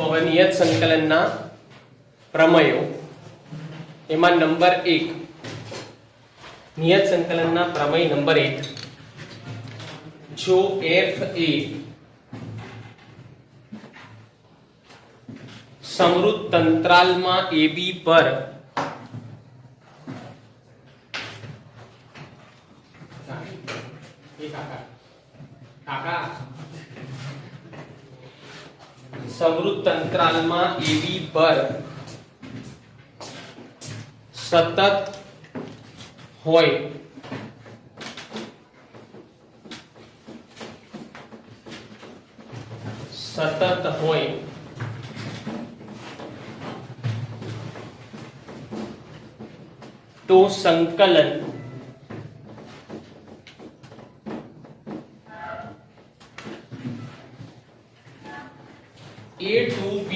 હવે નિયત સંકલનના પ્રમેયો એમાં નંબર 1 નિયત સંકલનના પ્રમેય નંબર 1 જો f એ સમૃદ્ધ અંતરાલમાં ab પર સમૃદ્ધ અંતરાલમાં ab પર સતત હોય તો સંકલન a to b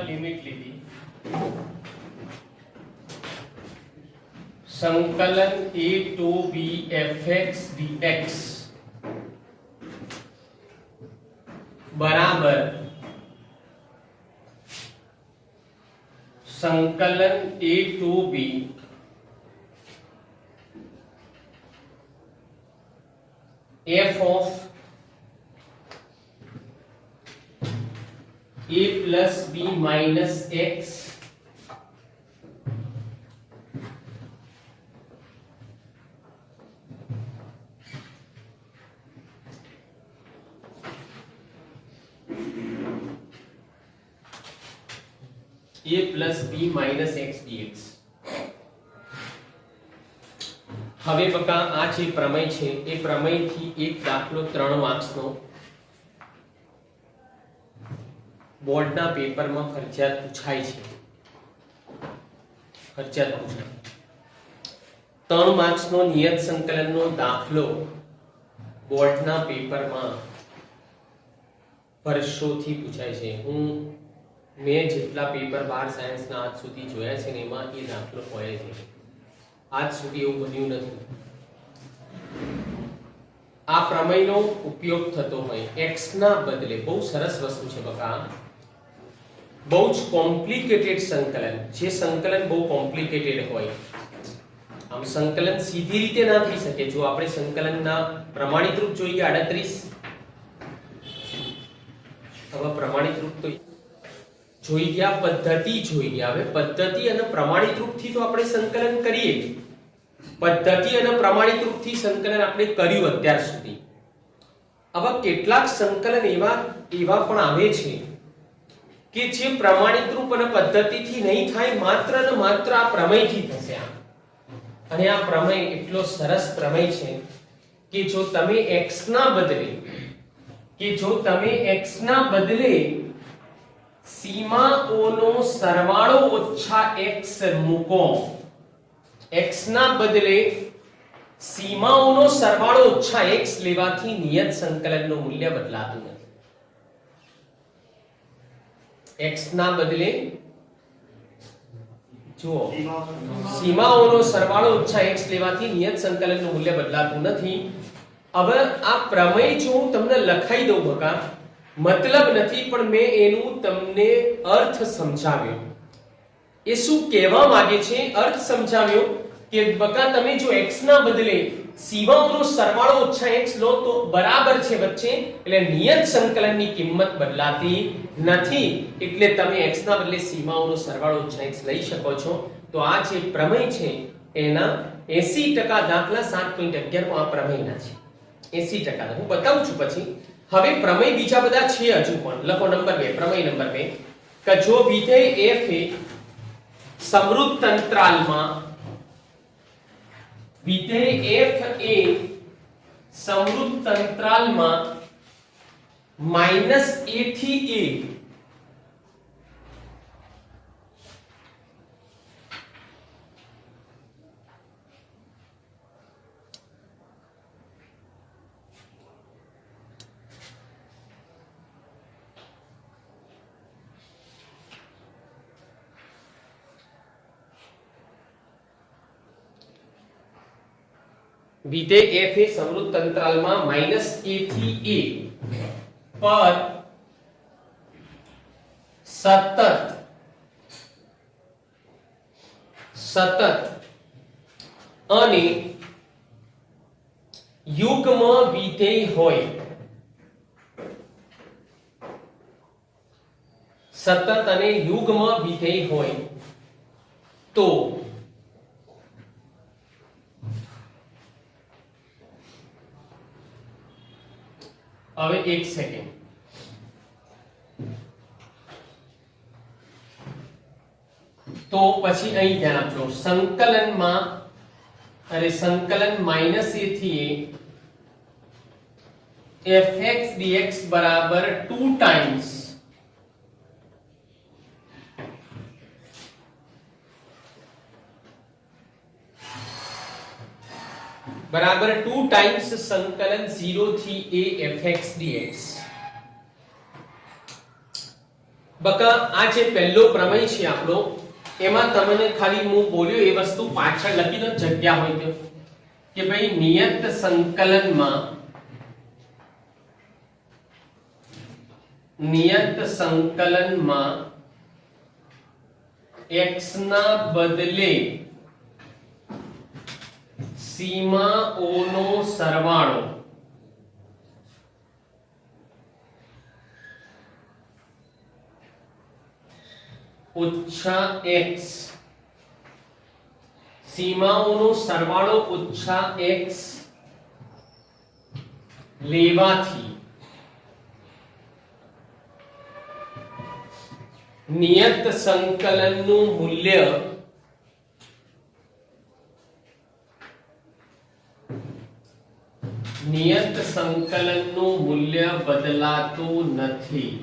लिमिट लीधी संकलन a to b fx dx बराबर संकलन a to b f of a plus b minus x a plus b minus x dx હવે બકા આ જે પ્રમેય છે એ પ્રમેયથી એક દાખલો 3 માર્ક્સનો બોર્ડના પેપરમાં ફરજિયાત પૂછાય છે ફરજિયાત પૂછાય 3 માર્ક્સનો નિયત સંકલનનો દાખલો બોર્ડના પેપરમાં વર્ષોથી પૂછાય છે મેં જેટલા પેપર 12 સાયન્સના આજ સુધી જોયા છે ને એમાં એ દાખલો હોય છે આજ સુધી એવું બન્યું નથી આ પ્રમેયનો ઉપયોગ થતો હોય x ના બદલે બહુ સરસ વસ્તુ છે બકા બહુ જ કોમ્પ્લિકેટેડ સંકલન જે સંકલન બહુ કોમ્પ્લિકેટેડ હોય આમ સંકલન સીધી રીતે ના થઈ શકે જો આપણે સંકલનના પ્રમાણિત રૂપ જોઈએ 38 હવે પ્રમાણિત રૂપ તો જોઈ ગયા પદ્ધતિ જોઈ ગયા હવે પદ્ધતિ અને પ્રમાણિત રૂપથી તો આપણે સંકલન કરીએ પદ્ધતિ અને પ્રમાણિત રૂપથી સંકલન આપણે કર્યું અત્યાર સુધી હવે કેટલાક સંકલન એવા પણ આવે છે કે જે પ્રમાણિત રૂપ અને પદ્ધતિથી નહીં થાય માત્ર ને માત્ર આ પ્રમેયથી થશે અને આ પ્રમેય એટલો સરસ પ્રમેય છે કે જો તમે x ના બદલે સીમાઓનો સરવાળો ઓછા x મૂકો x ના બદલે સીમાઓનો સરવાળો ઓછા x લેવાથી નિયત સંકલનનું મૂલ્ય બદલાતું નથી x ના બદલે જુઓ સીમાઓનો સરવાળો ઓછા x લેવાથી નિયત સંકલનનું મૂલ્ય બદલાતું નથી હવે આ પ્રમેય જો હું તમને લખાઈ દઉં બકા મતલબ નથી પણ મેં એનું તમને અર્થ સમજાવ્યો એ શું કહેવા માંગે છે અર્થ સમજાવ્યો કે બકા તમે જો x ના બદલે સીમાઓનો સરવાળો ઓછા x લો તો બરાબર છે વચ્ચે એટલે નિયત સંકલનની કિંમત બદલાતી નથી એટલે તમે x ના બદલે સીમાઓનો સરવાળો ઓછા x લઈ શકો છો તો આ જે પ્રમેય છે એના 80% દાખલા 7.11 માં આ પ્રમેયના છે 80% હું બતાવું છું પછી હવે પ્રમેય બીજા બધા છે હજુ પણ લખો નંબર 2 પ્રમેય નંબર 2 કે જો વિધેય f એ સમૃદ્ધ અંતરાલમાં વિધેય f એ સમૃદ્ધ અંતરાલમાં -a થી a વિધેય f એ સમૃદ્ધ અંતરાલમાં -a થી a પર સતત અને યુગ્મ વિધેય હોય, સતત અને યુગ્મ વિધેય હોય તો હવે એક સેકન્ડ, તો પછી અહીં ધ્યાન આપજો, સંકલનમાં અરે સંકલન -a થી a fx dx બરાબર 2 ટાઈમ્સ સંકલન 0 થી a fx dx. બકા આ જે પહેલો પ્રમેય છે આપણો, એમાં તમને ખાલી હું બોલ્યો એ વસ્તુ પાછળ લખી દો, જગ્યા હોય તો, કે ભાઈ નિયત સંકલનમાં x ના બદલે સીમાઓનો સરવાળો ઓછા x, સીમાઓનો સરવાળો ઓછા x લેવાથી નિયત સંકલનનું મૂલ્ય બદલાતું નથી.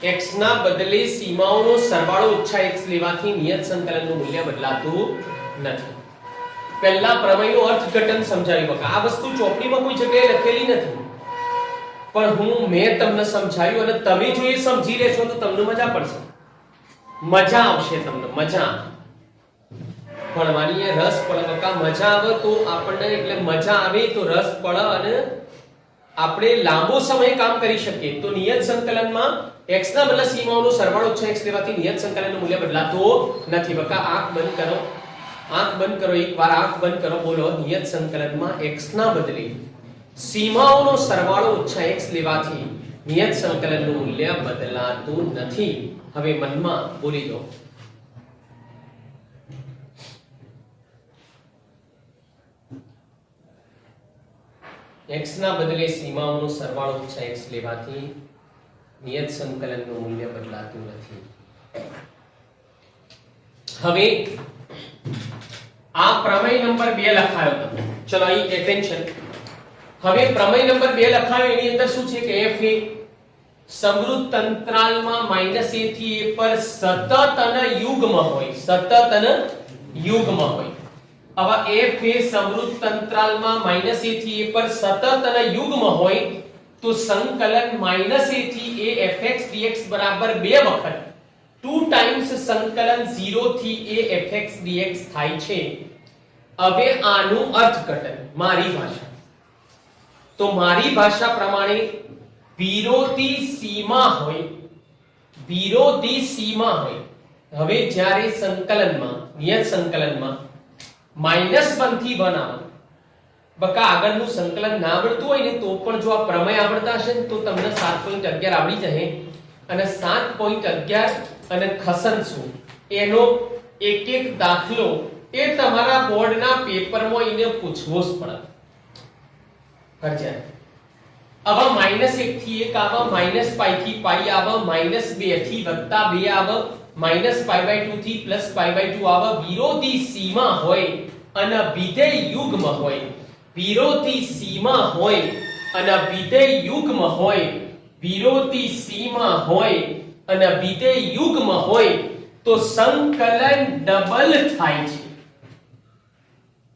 x ના બદલે સીમાઓનો સરવાળો ઓછા x લેવાથી નિયત સંકલનનું મૂલ્ય બદલાતું નથી. પહેલા પ્રમેયનું અર્થઘટન સમજાવ્યું. બકા આ વસ્તુ ચોપડીમાં કોઈ જગ્યાએ લખેલી નથી, પણ મેં તમને સમજાવ્યું, અને તમે જો એ સમજી લેશો તો તમને મજા પડશે, મજા આવશે, તમને મજા ભણવાની, રસ પડે. બકા મજા આવે તો આપણને, એટલે મજા આવે તો રસ પડે અને આપણે લાંબો સમય કામ કરી શકીએ. તો નિયત સંકલનમાં x ના બદલે સીમાઓનો સરવાળો ઓછા x લેવાથી નિયત સંકલનનું મૂલ્ય બદલાતો નથી. બકા આંખ બંધ કરો, એકવાર આંખ બંધ કરો, બોલો. નિયત સંકલનમાં x ના બદલે સીમાઓનો સરવાળો ઓછા x લેવાથી નિયત સંકલનનું મૂલ્ય બદલાતું નથી. હવે મનમાં બોલી દો, x ના બદલે સીમાઓનો સરવાળો ઓછા x લેવાથી નિયત સંકલનનું મૂલ્ય બદલાતું નથી. હવે આ પ્રમેય નંબર 2 લખાયો તમે, ચલો અહીં એટેન્શન. હવે પ્રમેય નંબર 2 લખાયો, એની અંદર શું છે કે f એ સમૃદ્ધ અંતરાલમાં -a થી a પર સતત અને યુગ્મ હોય, આવા f એ સમૃદ્ધ અંતરાલમાં -a થી a પર સતત અને યુગ્મ હોય તો સંકલન -a થી a fx dx બરાબર 2 વખત 2 ટાઈમ્સ સંકલન 0 થી a fx dx થાય છે. હવે આનું અર્થઘટન મારી ભાષા, તો મારી ભાષા પ્રમાણે વિરોધી સીમા હોય. હવે જ્યારે સંકલનમાં, નિયત સંકલનમાં -1 થી 1 આવે, બકા આગળનું સંકલન ના આવડતું હોય ને તો પણ જો આ પ્રમેય આવડતા હશે ને તો તમને 7.11 આવડી જશે. અને 7.11 અને ખસન શું એનો એક દાખલો એ તમારા બોર્ડના પેપરમાં એને પૂછવો જ પડે ફરજિયાત. આવા -1 થી 1 આવે, -π થી π આવે, -2 થી +2 આવે, -π/2 થી +π/2 આવે. વિરોધી સીમા હોય અને વિધેય યુગ્મ હોય, વિરોધી સીમા હોય અને વિધેય યુગ્મ હોય, વિરોધી સીમા હોય અને વિધેય યુગ્મ હોય તો સંકલન ડબલ થાય છે.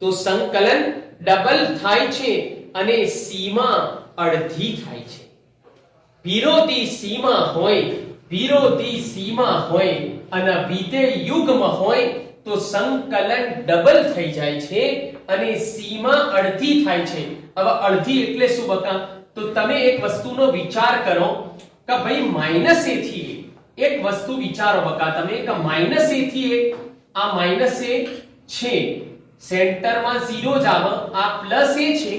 તો સંકલન ડબલ થાય છે અને સીમા અડધી થાય છે. વિરોધી સીમા હોય અને વિધેય યુગ્મ હોય તો સંકલન ડબલ થઈ જાય છે અને સીમા અડધી થાય છે. હવે અડધી એટલે શું બકા? તો તમે એક વસ્તુનો વિચાર કરો કે ભાઈ -a થી એક વસ્તુ વિચારો બકા તમે કે -a થી આ -a છે, સેન્ટરમાં 0 જ આવે, આ +a છે.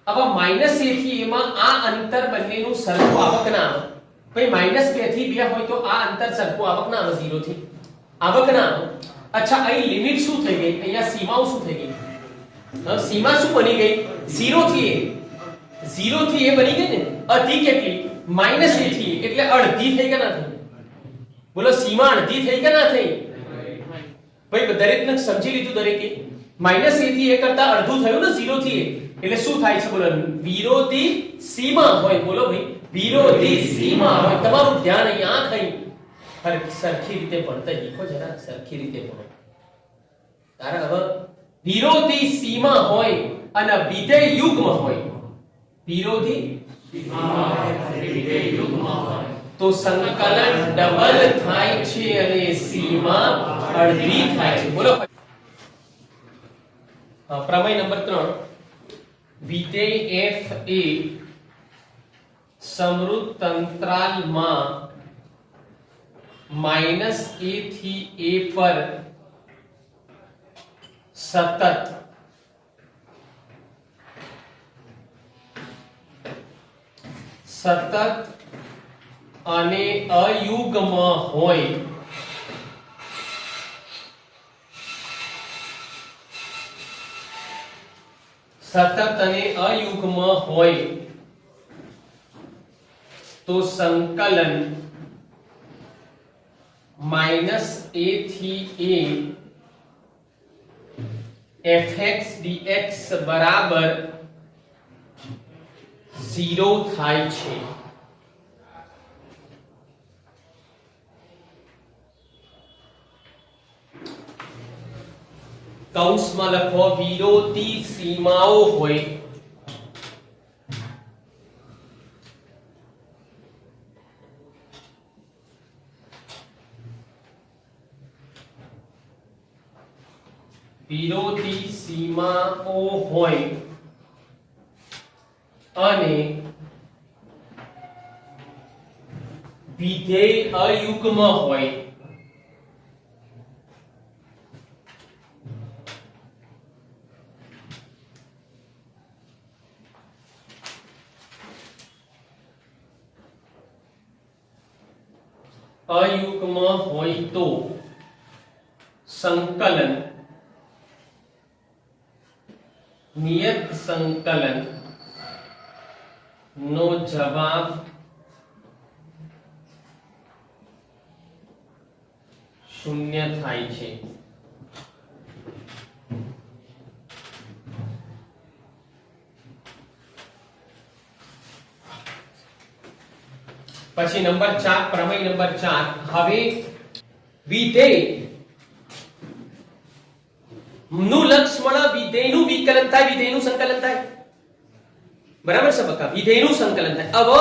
હવે -a થી a માં આ અંતર બંનેનું સરખું આવક ના આવે. ભાઈ -2 થી 2 હોય તો આ અંતર સરખું આવક ના આવે, 0 થી આવક ના આવે. અચ્છા, અહીં લિમિટ શું થઈ ગઈ? અહીંયા સીમાઓ શું થઈ ગઈ? સીમા શું બની ગઈ? 0 થી a બની ગઈ ને. અડધી કેટલી? -a થી a, એટલે અડધી થઈ કે ના થઈ? બોલો, સીમા અડધી થઈ કે ના થઈ? ભાઈ દરેકને સમજી લીધું? દરેકે -a થી a કરતા અડધું થયું ને 0 થી a, એટલે શું થાય છે? બોલો, વિરોધી સીમા હોય. બોલો ભાઈ, વિરોધી સીમા હોય. તમારું ધ્યાન અહીંયા આ થઈ સરખી રીતે ભણતા શીખો, જરા સરખી રીતે ભણો. તારે હવે વિરોધી સીમા હોય અને વિધેય યુગ્મ હોય, વિરોધી તો સંકલન ડબલ થાય છે અને સીમા અડધી થાય છે. બોલો, પ્રમેય નંબર 3. વિધેય f એ સમૃદ્ધ અંતરાલમાં -a થી a પર સતત અને અયુગ્મ હોય તો સંકલન -a થી a fx dx બરાબર 0 થાય છે. કૌંસમાં લખો વિરોધી સીમાઓ હોય અને વિધેય અયુગ્મ હોય. તો સંકલન નિયત સંકલન નો જવાબ 0 થાય છે. પછી નંબર 4, પ્રમેય નંબર 4. હવે વિધેય નું લક્ષમણ વિધેયનું વિકલન થાય, વિધેયનું સંકલન થાય. બરાબર છે બકા? વિધેયનું સંકલન થાય. હવે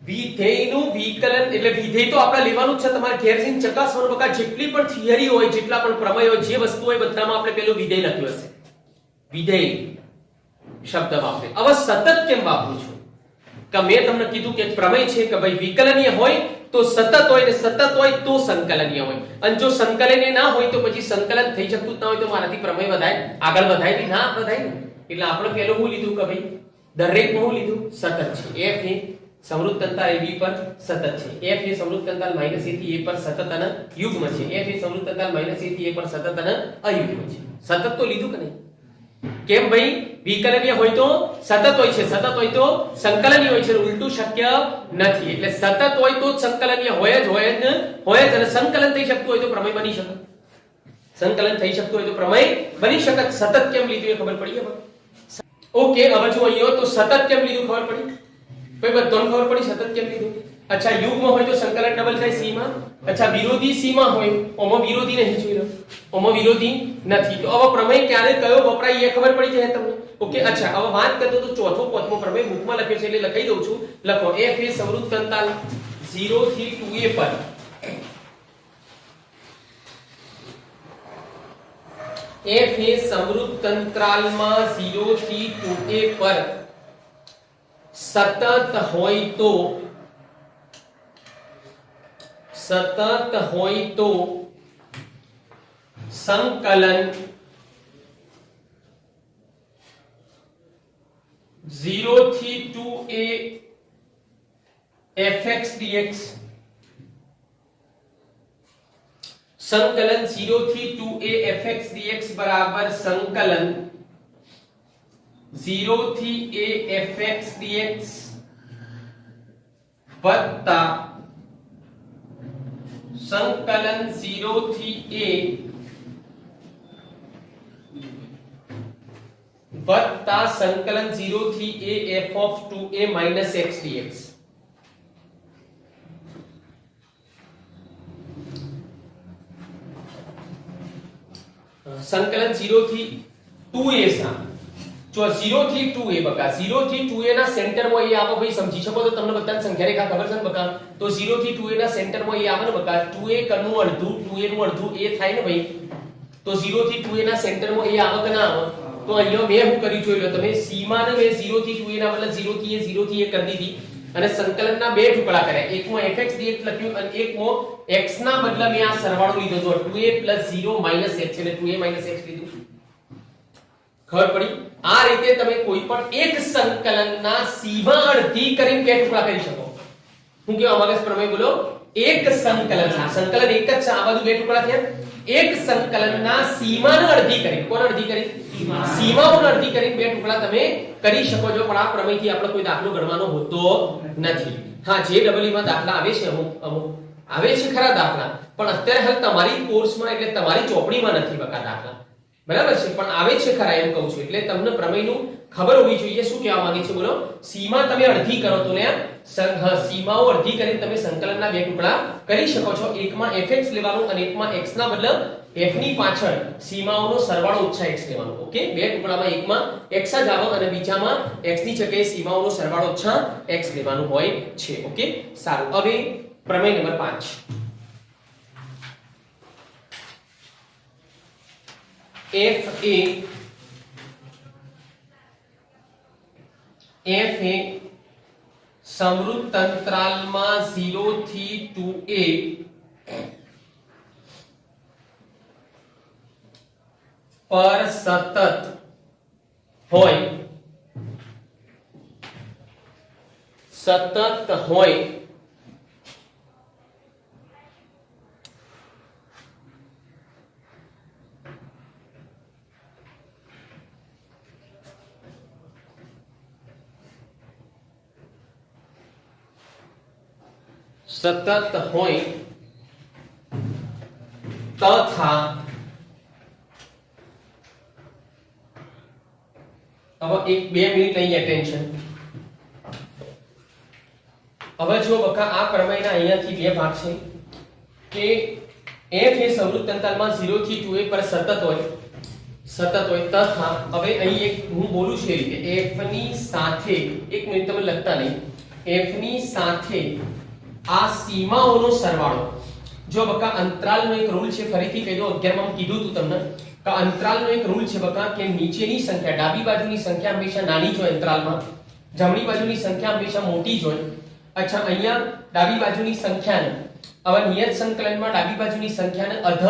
વિધેયનું વિકલન એટલે વિધેય તો આપણે લેવાનું છે, તમારે ઘેર જઈને ચકાસવાનું બકા. જેટલી પણ થિયરી હોય, જેટલા પણ પ્રમેય હોય, જે વસ્તુ હોય, બધામાં આપણે પેલું વિધેય લખ્યું હશે. વિધેય શબ્દ વાપરે. હવે સતત કેમ વાપરું છું? કે મેં તમને કીધું કે પ્રમેય છે કે ભાઈ વિકલનીય હોય તો સતત હોય, ને સતત હોય તો સંકલનીય હોય. અને જો સંકલનીય ના હોય તો પછી સંકલન થઈ શકતું જ ના હોય તો મારાથી પ્રમેય વધાય, આગળ વધાય કે ના વધાય ને. એટલે આપણે પેલું શું લીધું કે ભાઈ દરેકમાં શું લીધું? સતત છે. f એ સમૃદ્ધ અંતરાલ ab પર સતત છે. f એ સમૃદ્ધ અંતરાલ -a થી a પર સતત અને યુગ્મ છે. f એ સમૃદ્ધ અંતરાલ -a થી a પર સતત અને અયુગ્મ છે. સતત તો લીધું કે નહીં? કેમ ભાઈ? વિકલનીય હોય તો સતત હોય છે, સતત હોય તો સંકલનીય હોય છે, ઉલટું શક્ય નથી. એટલે સતત હોય તો જ સંકલનીય હોય જ અને સંકલન થઈ શકતું હોય તો પ્રમેય બની શકે. સંકલન થઈ શકતું હોય તો પ્રમેય બની શકે. સતત કેમ લીધું એ ખબર પડી હવે? ઓકે, હવે જો અહીંયા તો સતત કેમ લીધું ખબર પડી? ભાઈ બધાને ખબર પડી સતત કેમ લીધું? અચ્છા યુગ્મ હોય તો સંકલન ડબલ થાય c માં. અચ્છા વિરોધી c માં હોય, ઓમાં વિરોધી નહીં જોઈ લો, ઓમાં વિરોધી નથી. તો હવે પ્રમેય ક્યારે કયો વપરાય એ ખબર પડી જાય તમને. ઓકે. અચ્છા હવે વાત કરતો તો ચોથો પાંચમો પ્રમેય બુકમાં લખ્યો છે એટલે લખાઈ દઉં છું. લખો f એ સમૃદ્ધ અંતરાલ 0 થી 2a પર f એ સમૃદ્ધ અંતરાલમાં 0 થી 2a પર સતત હોય તો સંકલન 0 થી 2a fx dx, संकलन 0 થી 2a fx dx बराबर संकलन 0 થી a fx dx वत्ता संकलन 0 થી a वत्ता संकलन 0 થી a f of 2a minus x dx. સંકલન 0 થી 2a સા જો 0 થી 2a બકા 0 થી 2a ના સેન્ટરમાં એ આવો ભાઈ સમજી શકો તો તમને બધાને સંખ્યા રેખા ખબર છે ને બકા. તો 0 થી 2a ના સેન્ટરમાં એ આવે ને બકા 2a કનું અડધું 2a નું અડધું એ થાય ને ભાઈ. તો 0 થી 2a ના સેન્ટરમાં એ આવે કે ના આવે. તો અહીંયા મેં હું કરી જોઈ લો તમે સીમા ને મેં 0 થી 2a ના બદલે 0 થી a કરી દીધી અને સંકલનના બે ટુકડા કર્યા. એકમાં fx dx લખ્યું અને એકમાં x ના બદલે મેં આ સરવાળો લીધો તો 2a 0 x એટલે 2a x લીધું. ખબર પડી? આ રીતે તમે કોઈ પણ એક સંકલનના સીમા અડધી કરીને બે ટુકડા કરી શકો. હું કેવા માંગે પ્રમેય બોલો? એક સંકલનના સંકલન એક જ છે, આ બધું બે ટુકડા થયા. એક સંકલનના સીમાને અડધી કરી, કોણ અડધી કરી? સીમાઓને અડધી કરીને બે ટુકડા તમે કરી શકો છો. પણ આ પ્રમેયથી આપણે કોઈ દાખલો ગણવાનો હોતો નથી. હા, જે ડબલઈ માં દાખલા આવે છે, અમુક આવે છે ખરા દાખલા, પણ અત્યારે હાલ તમારી કોર્સમાં એટલે તમારી ચોપડીમાં નથી બકા દાખલા, બરાબર છે, પણ આવે છે ખરા એમ કહું છું. એટલે તમને પ્રમેયનું ખબર હોવી જોઈએ. શું કહેવા માંગે છે બોલો? સીમા તમે અડધી કરો તો ને સીમાઓ અડધી કરીને તમે સંકલનના બે ટુકડા કરી શકો છો. એકમાં fx લેવાનું અને એકમાં x ના બદલે f ની પાછળ સીમાઓનો સરવાળો ઓછા x લેવાનો. ઓકે, બે ટુકડામાં એકમાં x જ આવે અને બીજામાં x ની જગ્યાએ સીમાઓનો સરવાળો ઓછા x લેવાનું હોય છે. ઓકે, સારું. હવે પ્રમેય નંબર 5 f એ સમૃદ્ધ અંતરાલમાં 0 થી 2a પર સતત હોય તથા હવે એક 2 મિનિટ અહીં એટેન્શન. હવે જો બકા આ પ્રમેયના અહીંયાથી બે ભાગ છે કે f એ સમૃદ્ધ અંતરાલમાં 0 થી 2a પર સતત હોય તથા હવે અહીં એક હું બોલું છું એ રીતે f ની સાથે, એક મિનિટ તમે લખતા નહીં, f ની સાથે આ સીમાઓનો સરવાળો. જો બકા અંતરાલનો એક રૂલ છે, ફરીથી કહી દો, 11 માં કીધું તું તમને કે અંતરાલનો એક રૂલ છે બકા કે નીચેની સંખ્યા, ડાબી બાજુની સંખ્યા હંમેશા નાની જ હોય અંતરાલમાં, જમણી બાજુની સંખ્યા હંમેશા મોટી જ હોય. અચ્છા, અહીંયા ડાબી બાજુની સંખ્યાને હવે નિયત સંકલનમાં ડાબી બાજુની સંખ્યાને અધઃ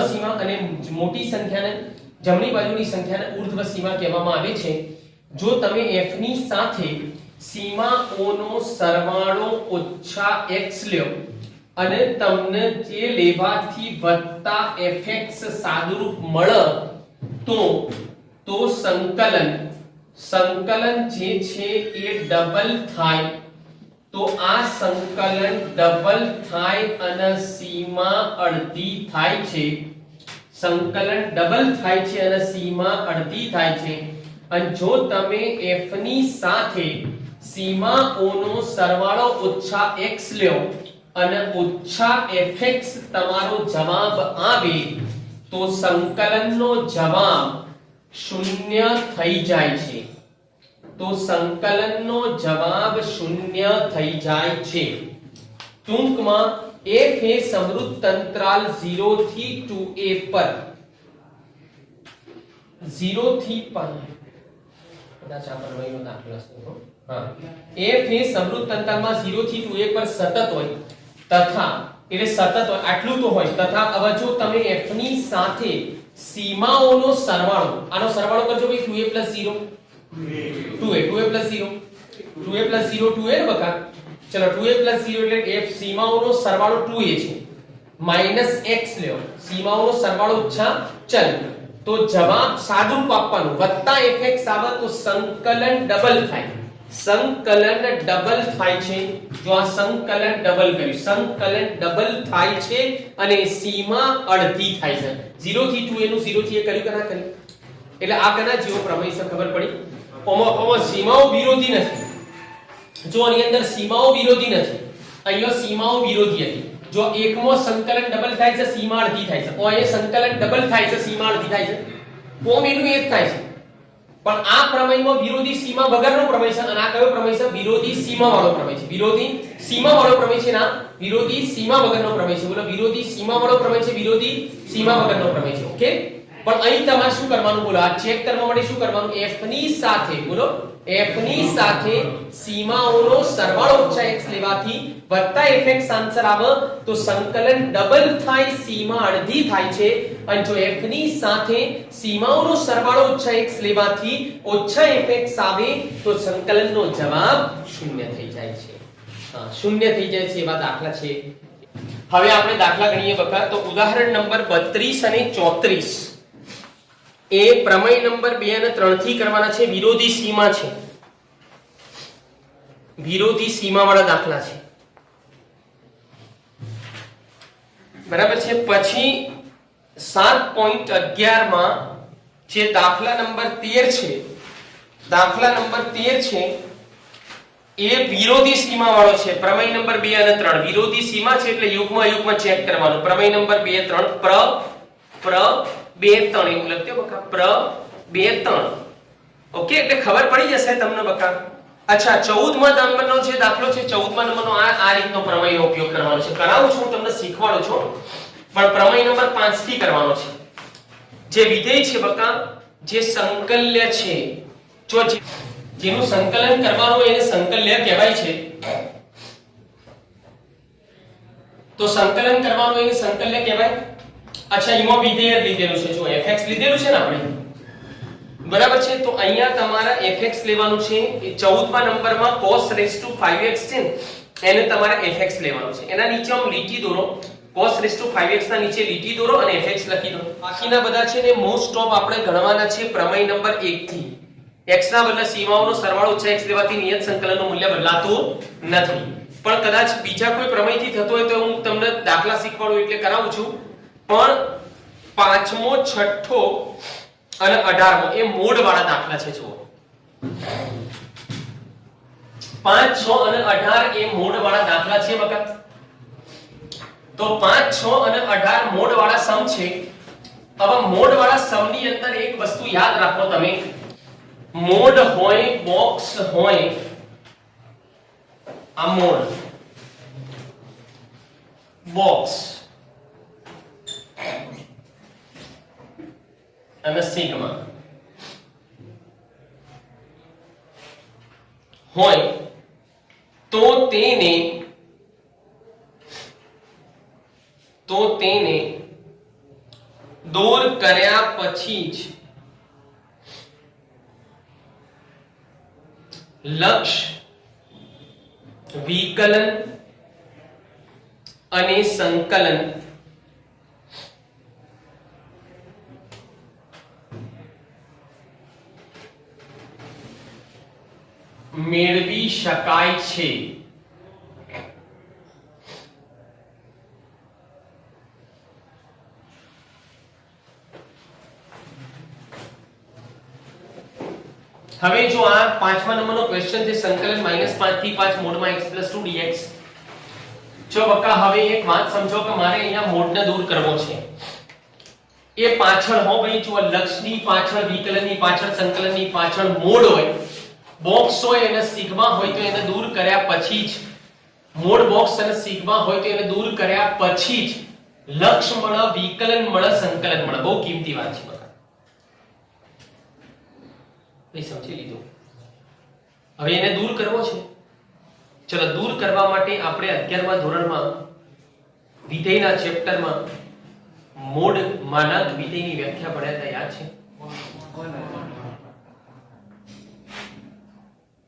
સીમા અને મોટી સંખ્યાને જમણી બાજુની સંખ્યાને ઉર્ધ્વ સીમા કહેવામાં આવે છે. જો તમે f ની સાથે સીમાઓનો સરવાળો ઓછા x લ્યો અને તમને જે લેવાથી વત્તા fx સાદુરૂપ મળે તો સંકલન જે છે એ ડબલ થાય. તો આ સંકલન ડબલ થાય અને સીમા અડધી થાય છે. સંકલન ડબલ થાય છે અને સીમા અડધી થાય છે. અને જો તમે f ની સાથે સીમાઓનો સરવાળો ઓછા x લ્યો અને ઓછા fx તમારો જવાબ આવે તો સંકલનનો જવાબ શૂન્ય થઈ જાય છે. તો સંકલનનો જવાબ શૂન્ય થઈ જાય છે. ટૂંકમાં f એ સમૃદ્ધ અંતરાલ 0 થી 2a પર 0 થી કદાચ આ પ્રમેયનો દાખલો છે. હા, f એ સમૃદ્ધ અંતરાલમાં 0 થી 2a પર સતત હોય તથા એટલે સતત હોય આટલું તો હોય તથા હવે જો તમે f ની સાથે સીમાઓનો સરવાળો આનો સરવાળો કરજો ભાઈ 2a 0 2a 0 2a 0 2a ને બકા ચલો 2a 0 એટલે f સીમાઓનો સરવાળો 2a છે માઈનસ x લ્યો સીમાઓનો સરવાળો ઓછા ચલ તો જવાબ સાદુરૂપ આપવાનું વત્તા fx આવે તો સંકલન ડબલ થાય. સંકલન ડબલ થાય છે. જો આ સંકલન ડબલ કર્યું સંકલન ડબલ થાય છે અને સીમા અડધી થાય છે. 0 થી 2a નું 0 થી a કર્યું કે ના કર્યું એટલે આ કના જેવો પ્રમેય છે ખબર પડી. ઓમાં સીમાઓ વિરોધી નથી. જો આની અંદર સીમાઓ વિરોધી નથી અહીંયા સીમાઓ વિરોધી હતી. જો એકમાં સંકલન ડબલ થાય છે સીમા અડધી થાય છે તો અહીંયા સંકલન ડબલ થાય છે સીમા અડધી થાય છે કોમ એનું એક થાય છે. પણ આ પ્રમેયમાં વિરોધી સીમા વગરનો પ્રમેય છે અને આ કયો પ્રમેય છે વિરોધી સીમા વાળો પ્રમેય છે. વિરોધી સીમા વાળો પ્રમેય છે ના વિરોધી સીમા વગરનો પ્રમેય છે. બોલો વિરોધી સીમા વાળો પ્રમેય છે વિરોધી સીમા વગરનો પ્રમેય છે. ઓકે પણ અહીં તમારે શું કરવાનું બોલો આ ચેક કરવા માટે શું કરવાનું f ની સાથે બોલો f ની સાથે સીમાઓનો સરવાળો ઓછા x લેવાથી વત્તા fx આન્સર આવે તો સંકલન ડબલ થાય સીમા અડધી થાય છે અને જો f ની સાથે સીમાઓનો સરવાળો ઓછા x લેવાથી ઓછા fx આવે તો સંકલનનો જવાબ શૂન્ય થઈ જાય છે. હા શૂન્ય થઈ જાય છે એવા દાખલા છે. હવે આપણે દાખલા ગણીએ બકા તો ઉદાહરણ નંબર 32 અને 34 એ પ્રમેય નંબર 2 અને 3 થી કરવાના છે. વિરોધી સીમા છે વિરોધી સીમા વાળા દાખલા છે બરાબર છે. પછી 7.11 માં જે દાખલા નંબર 13 છે દાખલા નંબર 13 છે એ વિરોધી સીમા વાળો છે. પ્રમેય નંબર 2 અને 3 વિરોધી સીમા છે એટલે યુગ્મ ચેક કરવાનું. પ્રમેય નંબર 2 3 પ્ર 2 3 એવું લખજો બકા પ્ર 2 3 ઓકે એટલે ખબર પડી જશે તમને બકા. અચ્છા 14મા નંબરનો જે દાખલો છે 14મા નંબરનો આ રીતનો પ્રમેયનો ઉપયોગ કરવાનો છે. કરાવું છું તમને શીખવાડું છું પણ પ્રમેય નંબર 5 થી કરવાનો છે. જે વિધેય છે બકા જે સંકલ્ય છે જો જેનું સંકલન કરવાનું હોય એને સંકલ્ય કહેવાય છે. તો સંકલન કરવાનું એને સંકલ્ય કહેવાય. અચ્છા એમાં વિધેય લીધેલું છે જો fx લીધેલું છે ને આપણે બરાબર છે તો અહીંયા તમારા fx લેવાનું છે. એ 14મા નંબરમાં cos 5x છે ને એને તમારે fx લેવાનું છે. એના નીચે આમ લીટી દોરો cos 5x ના નીચે લીટી દોરો અને fx લખી દો. બાકીના બધા છે ને મોસ્ટ ઓફ આપણે ગણવાના છે પ્રમેય નંબર 1 થી. x ના બદલે સીમાઓનો સરવાળો ઓછા x લેવાથી નિયત સંકલનનું મૂલ્ય બદલાતું નથી. પણ કદાચ બીજા કોઈ પ્રમેયથી થતો હોય તો હું તમને દાખલા શીખવાડું એટલે કરાવું છું. પણ 5મો 6ઠો અને 18મો એ મોડ વાળા દાખલા છે જુઓ 5 6 અને 18 એ મોડ વાળા દાખલા છે બકા. તો 5 6 અને 18 મોડ વાળા સમ છે. હવે મોડ વાળા સમ ની અંદર એક વસ્તુ યાદ રાખો તમે મોડ હોય બોક્સ હોય આ મોડ બોક્સ અને સિગ્મા હોય તો તેને દૂર કર્યા પછી જ લક્ષ વિકલન અને સંકલન મેળવી શકાય છે. હવે જો આ 5મા નંબરનો ક્વેશ્ચન છે સંકલન -5 થી 5 મોડમાં x + 2 dx. જો બકા હવે એક વાત સમજો કે મારે અહીંયા મોડને દૂર કરવો છે. એ પાછળ હો ભાઈ જો લક્ષની પાછળ વિકલનની પાછળ સંકલનની પાછળ મોડ હોય, બોક્સ હોય અને સિગ્મા હોય તો એને દૂર કર્યા પછી જ મોડ બોક્સ અને સિગ્મા હોય તો એને દૂર કર્યા પછી જ લક્ષ મળે, વિકલન મળે, સંકલન મળે. બહુ કિંમતી વાત છે બકા. એ સમજી લીધું. હવે એને દૂર કરવો છે. ચલો દૂર કરવા માટે આપણે 11મા ધોરણમાં વિધેયના ચેપ્ટરમાં મોડ માનાંક વિધેયની વ્યાખ્યા ભણ્યા હતા, યાદ છે?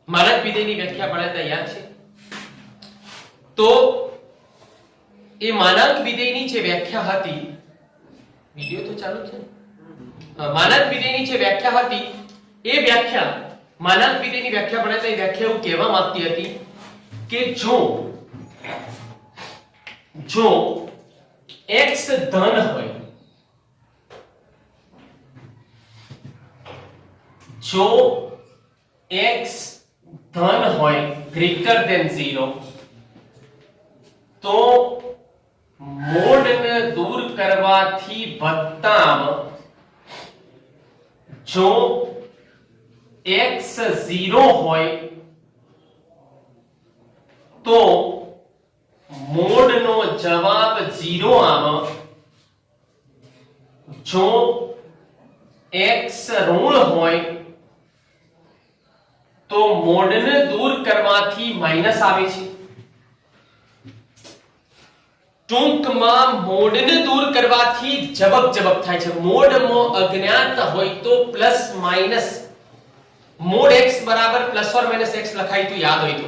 માનાંક વિધેયની વ્યાખ્યા ભણ્યા હતા, યાદ છે? તો એ માનાંક વિધેયની જે વ્યાખ્યા હતી, વિડિયો તો ચાલુ છે. માનાંક વિધેયની જે વ્યાખ્યા હતી એ વ્યાખ્યા માનાંક વિધેયની વ્યાખ્યા ભણ્યા હતા. એ વ્યાખ્યા એવું કહેવા માંગતી હતી કે જો x ધન હોય, જો x ધન હોય ગ્રેટર ધેન 0 તો મોડને દૂર કરવાથી વત્તા, જો x 0 હોય તો મોડનો જવાબ 0 આવે. જો x ઋણ હોય તો મોડને દૂર કરવાથી માઈનસ આવે છે. ટૂંકમાં મોડને દૂર કરવાથી જબક જબક થાય છે. મોડમાં અજ્ઞાત હોય તો પ્લસ માઈનસ મોડ x બરાબર પ્લસ ઓર માઈનસ x લખાય તો યાદ હોય તો,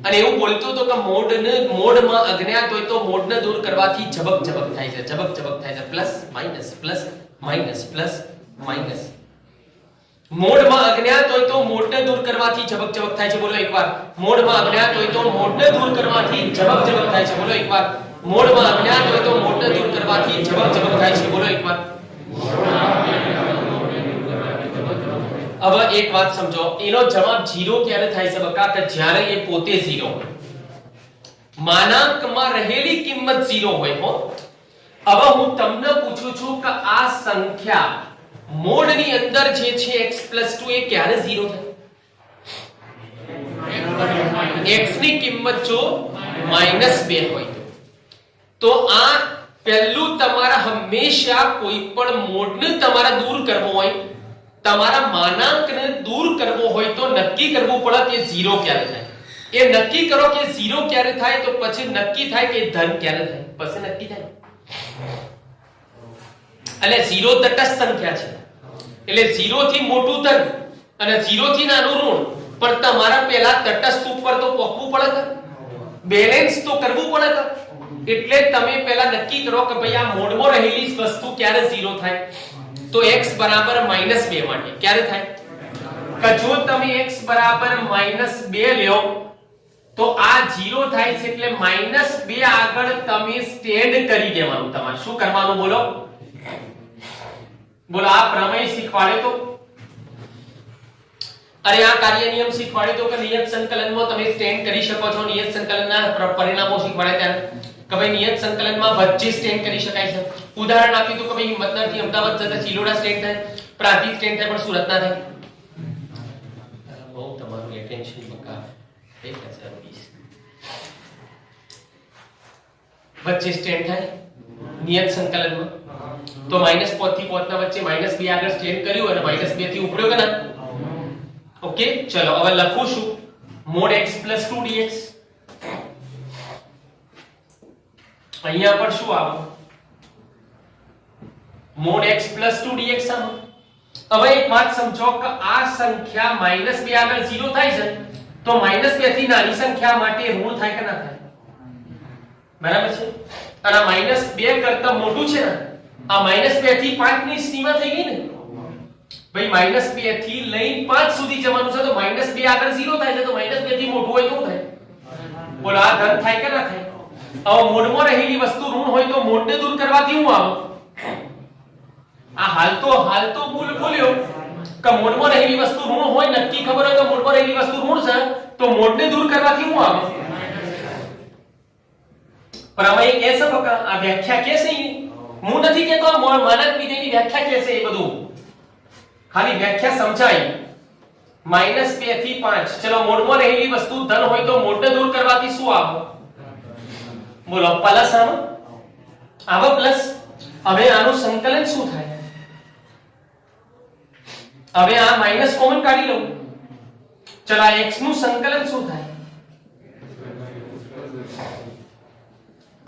અને એવું બોલતો તો કે મોડમાં અજ્ઞાત હોય તો મોડને દૂર કરવાથી જબક જબક થાય છે, જબક જબક થાય છે. Plus minus plus minus plus minus. મોડમાં અજ્ઞાત હોય તો મોડને દૂર કરવાથી જબક જબક થાય છે. બોલો એકવાર. મોડમાં અજ્ઞાત હોય તો મોડને દૂર કરવાથી જબક જબક થાય છે. બોલો એકવાર. મોડમાં અજ્ઞાત હોય તો મોડને દૂર કરવાથી જબક જબક થાય છે. બોલો એકવાર. હવે એક વાત સમજો, એનો જવાબ 0 ક્યારે થાય છે બકા? કે જ્યારે એ પોતે 0 હોય, માનાંકમાં રહેલી કિંમત 0 હોય હો. હવે હું તમને પૂછું છું કે આ સંખ્યા મોડની અંદર જે છે x + 2 એ ક્યારે 0 થાય? x ની કિંમત જો -2 હોય તો આ પહેલું તમારા હંમેશા કોઈ પણ મોડને તમારા દૂર કરવો હોય, તમારા માનાંકને દૂર કરવો હોય તો નક્કી કરવું પડે કે 0 ક્યારે થાય. એ નક્કી કરો કે 0 ક્યારે થાય તો પછી નક્કી થાય કે ધન ક્યારે થાય, પછી નક્કી થાય. એટલે 0 તટસ્થ સંખ્યા છે, એટલે 0 થી મોટું ધન અને 0 થી નાનું ઋણ, પણ તમારા પહેલા તટસ્થ ઉપર તો પહોંચવું પડે, બેલેન્સ તો કરવું પડે. એટલે તમે પહેલા નક્કી કરો કે ભાઈ આ મોડમાં રહેલી વસ્તુ ક્યારે 0 થાય. તો x બરાબર -2 માટે ક્યારે થાય? કે જો તમે x બરાબર -2 લ્યો તો આ 0 થાય છે. એટલે -2 આગળ તમે સ્ટેન્ડ કરી દેવાનું. તમારે શું કરવાનું બોલો? બોલો આ પ્રમેય શીખવાડે તો, અરે આ કાર્ય નિયમ શીખવાડે તો કે નિયત સંકલનમાં તમે સ્ટેન્ડ કરી શકો છો. નિયત સંકલનના પરિણામો શીખવાડે ત્યારે કે ભાઈ નિયત સંકલનમાં વચ્ચે સ્ટેન્ડ કરી શકાય છે. ઉદાહરણ આપ્યું તો કે ભાઈ હિંમતનગરથી અમદાવાદ જતા ચિલોડા સ્ટેન્ડ થાય, પ્રાંતિજ સ્ટેન્ડ થાય, પણ સુરત ના થાય. બહુ તમારું એટેન્શન બકા 1020 વચ્ચે સ્ટેન્ડ થાય નિયત સંકલનમાં. તો -5 થી 5 ના વચ્ચે -2 આગળ સ્ટેન્ડ કર્યું અને -2 થી ઉપડ્યો કે ના? ઓકે, ચલો હવે લખું છું મોડ x + 2 dx. અહીંયા પર શું આવે? મોડ x + 2 dx આવે. હવે એક વાત સમજો કે આ સંખ્યા -2 આગળ 0 થાય છે તો -2 થી નાની સંખ્યા માટે ઋણ થાય કે ના થાય? બરાબર છે. અને આ -2 કરતા મોટું છે ને, આ -2 થી 5 ની સીમા થઈ ગઈ ને ભાઈ. -2 થી લઈને 5 સુધી જવાનું છે તો -2 આગળ 0 થાય છે તો -2 થી મોટું હોય તો થાય. બોલો આ ધન થાય કે ના થાય? હવે મોડમાં રહેલી વસ્તુ ઋણ હોય તો મોડને દૂર કરવાથી શું આવે? આ હાલ તો બોલ્યો કે મોડમાં રહેલી વસ્તુ ઋણ હોય, નક્કી ખબર હોય કે મોડમાં રહેલી વસ્તુ ઋણ છે, તો મોડને દૂર કરવાથી શું આવે? પ્રમેય કે છે બકા, આ વ્યાખ્યા કે છે. હું નથી કહેતો માનક વિધેયની વ્યાખ્યા કે છે, એ બધું ખાલી વ્યાખ્યા સમજાય. -2 થી 5. ચલો મોડમાં રહેલી વસ્તુ ધન હોય તો મોડને દૂર કરવાથી શું આવે? બોલો પ્લસ આવે પ્લસ. હવે આનું સંકલન શું થાય? હવે આ માઈનસ કોમન કાઢી લઉં. ચલો આ x નું સંકલન શું થાય?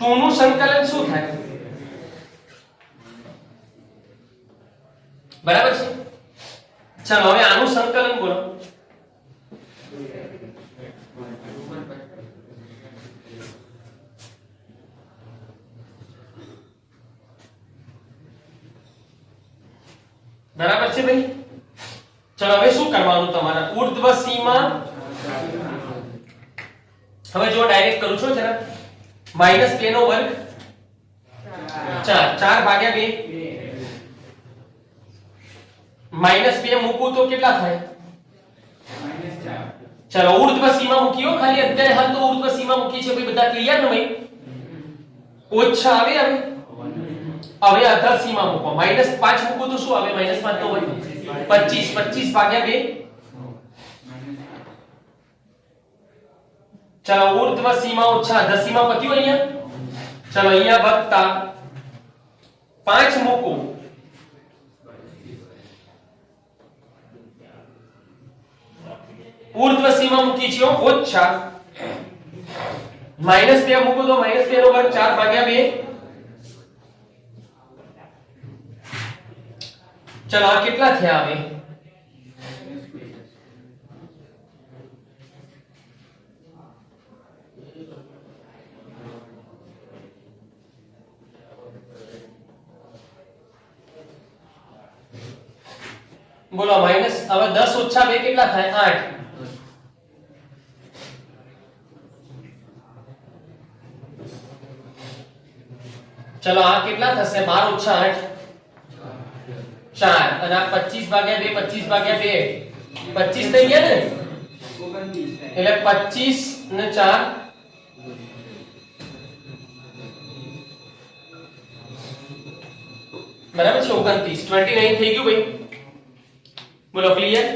2 નું સંકલન શું થાય? બરાબર છે. ચાલો હવે આનું સંકલન બોલો. બરાબર છે ભાઈ. ચલો હવે શું કરવાનું તમારે? ઉર્ધ્વ સીમા. હવે જો ડાયરેક્ટ કરું છું જરા. -2 નો વર્ગ 4 4 ભાગ્યા 2. -2 મૂકું તો કેટલા થાય? ચલો ઉર્ધ્વ સીમા મૂકીઓ. ખાલી અત્યારે હાલ તો ઉર્ધ્વ સીમા મૂકી છે ભાઈ. બધા ક્લિયર ને ભાઈ? ઓછા આવે. હવે અધર સીમા મૂકો. -5 મૂકું તો શું આવે? -5 તો હોય 25. 25 ભાગ્યા 2. ચલો ઉર્ધ્વ સીમા ઓછા અધર સીમા પત્યું અહીંયા. ચલો અહીંયા વત્તા 5 મૂકો. ઉર્ધ્વ સીમા મૂકી છે ઓછા. -2 મૂકો તો -2 નો વર્ગ 4 ભાગ્યા 2. ચલો આ કેટલા થયા? હવે બોલો માઈનસ. હવે 10 ઓછા 2 કેટલા થાય? 8. ચલો આ કેટલા થશે? 12 ઓછા 8 4. અને આ 25 ભાગ્યા 2. 25 ભાગ્યા 2 25 થઈ ગયા ને? એટલે 25 ને 4 બરાબર છે 29. 29 થઈ ગયું ભાઈ. બોલો ક્લિયર?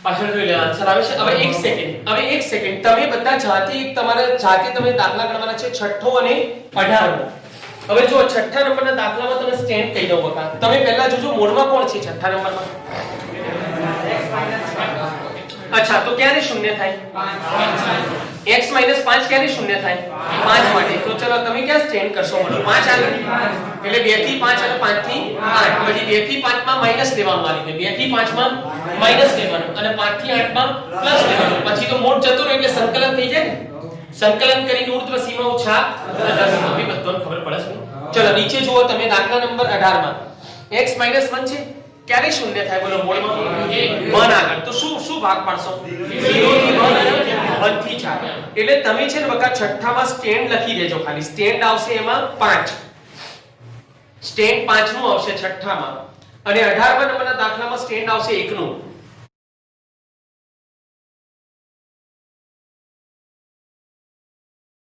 પાછળ જોઈ લે આન્સર આવે છે. હવે 1 સેકન્ડ. હવે 1 સેકન્ડ. તમે બધા જાતે તમારા જાતે તમે દાખલા ગણવાના છે 6ઠ્ઠો અને 18મો. હવે જો છઠ્ઠા નંબરના દાખલામાં તમે સ્ટેન્ડ કહી દઉં બકા. તમે પહેલા જોજો મોડમાં કોણ છે છઠ્ઠા નંબરમાં? અચ્છા તો ક્યારે શૂન્ય થાય? 5. x - 5 ક્યારે શૂન્ય થાય? 5 માટે. તો ચલો તમે ક્યાં સ્ટેન્ડ કરશો? બોલો 5 આગળ. એટલે 2 થી 5 અને 5 થી 8. પછી 2 થી 5 માં માઈનસ લેવાનું આવી ગયું. 2 થી 5 માં માઈનસ લેવાનું અને 5 થી 8 માં પ્લસ લેવાનું. પછી તો મોડ જતો રહે એટલે સંકલન થઈ જાય ને. સંકલન કરીને ઉર્ધ્વ સીમા ઓછા અધર સીમા બી બધાને ખબર પડે છે. ચલો નીચે જુઓ તમે દાખલા નંબર 18 માં x - 1 છે. ક્યારે શૂન્ય થાય? બોલો મોડમાં 1 આગળ. તો શું ભાગ પાડશો? 0 થી 1 અને 1 થી 4. એટલે તમે છે ને બકા છઠ્ઠામાં સ્ટેન્ડ લખી દેજો. ખાલી સ્ટેન્ડ આવશે એમાં 5. સ્ટેન્ડ 5 નું આવશે છઠ્ઠામાં. અને 18મા નંબરના દાખલામાં સ્ટેન્ડ આવશે 1 નું.